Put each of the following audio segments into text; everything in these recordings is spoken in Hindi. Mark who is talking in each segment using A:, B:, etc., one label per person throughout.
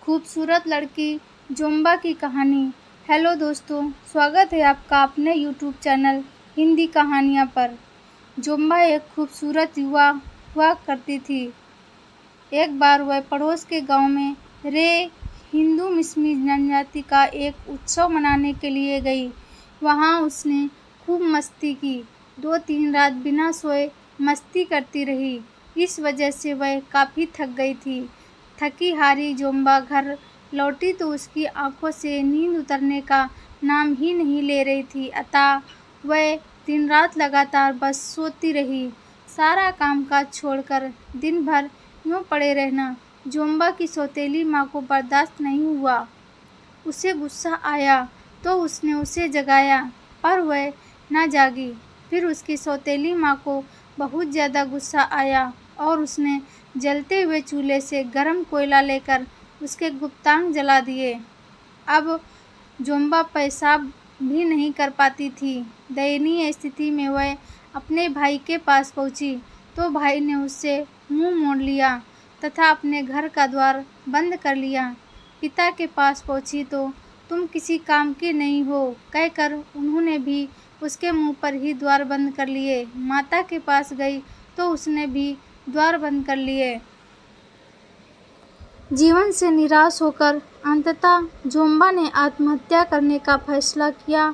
A: खूबसूरत लड़की जोम्बा की कहानी। हेलो दोस्तों, स्वागत है आपका अपने यूट्यूब चैनल हिंदी कहानियाँ पर। जोम्बा एक खूबसूरत युवा हुआ करती थी। एक बार वह पड़ोस के गांव में रे हिंदू मुस्लिम जनजाति का एक उत्सव मनाने के लिए गई। वहां उसने खूब मस्ती की। 2-3 रात बिना सोए मस्ती करती रही। इस वजह से वह काफ़ी थक गई थी। थकी हारी जोम्बा घर लौटी तो उसकी आंखों से नींद उतरने का नाम ही नहीं ले रही थी। अतः वह दिन रात लगातार बस सोती रही। सारा कामकाज छोड़कर दिन भर यूँ पड़े रहना जोम्बा की सौतेली माँ को बर्दाश्त नहीं हुआ। उसे गुस्सा आया तो उसने उसे जगाया, पर वह न जागी। फिर उसकी सौतेली माँ को बहुत ज़्यादा गुस्सा आया और उसने जलते हुए चूल्हे से गर्म कोयला लेकर उसके गुप्तांग जला दिए। अब जोम्बा पेशाब भी नहीं कर पाती थी। दयनीय स्थिति में वह अपने भाई के पास पहुंची तो भाई ने उससे मुंह मोड़ लिया तथा अपने घर का द्वार बंद कर लिया। पिता के पास पहुंची तो तुम किसी काम की नहीं हो कहकर उन्होंने भी उसके मुंह पर ही द्वार बंद कर लिए। माता के पास गई तो उसने भी द्वार बंद कर लिए। जीवन से निराश होकर अंततः जोम्बा ने आत्महत्या करने का फैसला किया।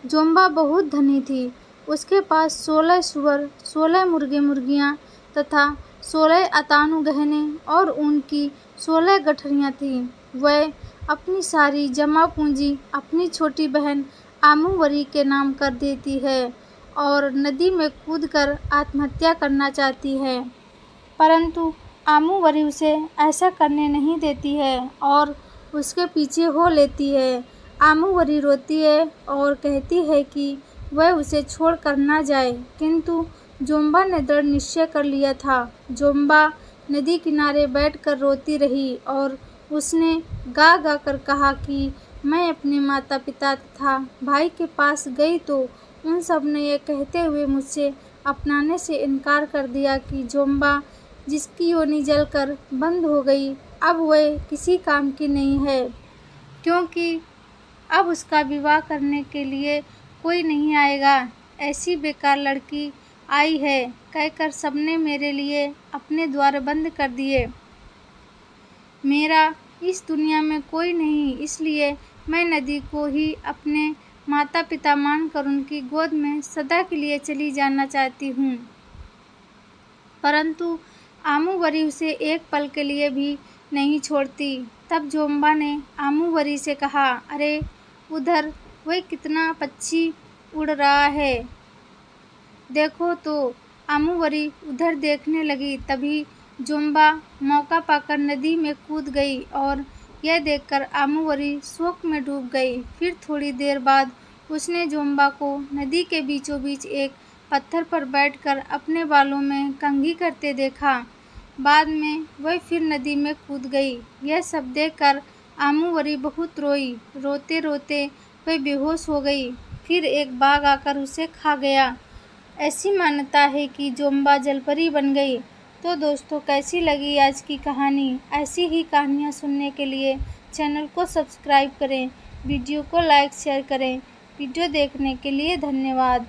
A: जोम्बा बहुत धनी थी। उसके पास 16 सूअर, 16 मुर्गे मुर्गियाँ तथा 16 अतानु गहने और ऊन की 16 गठरियाँ थीं। वह अपनी सारी जमा पूंजी अपनी छोटी बहन आमुवरी के नाम कर देती है और नदी में कूदकर आत्महत्या करना चाहती है, परंतु आमुवरी उसे ऐसा करने नहीं देती है और उसके पीछे हो लेती है। आमुवरी रोती है और कहती है कि वह उसे छोड़कर ना जाए, किंतु जोम्बा ने दृढ़ निश्चय कर लिया था। जोम्बा नदी किनारे बैठकर रोती रही और उसने गा गा कर कहा कि मैं अपने माता पिता तथा भाई के पास गई तो उन सब ने यह कहते हुए मुझसे अपनाने से इनकार कर दिया कि जोम्बा, जिसकी योनि जलकर बंद हो गई, अब वह किसी काम की नहीं है, क्योंकि अब उसका विवाह करने के लिए कोई नहीं आएगा। ऐसी बेकार लड़की आई है कहकर सबने मेरे लिए अपने द्वार बंद कर दिए। मेरा इस दुनिया में कोई नहीं, इसलिए मैं नदी को ही अपने माता पिता मानकर उनकी गोद में सदा के लिए चली जाना चाहती हूँ। परंतु आमुवरी उसे एक पल के लिए भी नहीं छोड़ती। तब जोम्बा ने आमुवरी से कहा, अरे उधर वह कितना पक्षी उड़ रहा है, देखो तो। आमुवरी उधर देखने लगी। तभी जोम्बा मौका पाकर नदी में कूद गई और यह देखकर आमुवरी शोक में डूब गई। फिर थोड़ी देर बाद उसने जोम्बा को नदी के बीचों बीच एक पत्थर पर बैठकर अपने बालों में कंघी करते देखा। बाद में वह फिर नदी में कूद गई। यह सब देखकर आमुवरी बहुत रोई। रोते रोते वह बेहोश हो गई। फिर एक बाघ आकर उसे खा गया। ऐसी मान्यता है कि जोम्बा जलपरी बन गई। तो दोस्तों, कैसी लगी आज की कहानी? ऐसी ही कहानियाँ सुनने के लिए चैनल को सब्सक्राइब करें, वीडियो को लाइक शेयर करें। वीडियो देखने के लिए धन्यवाद।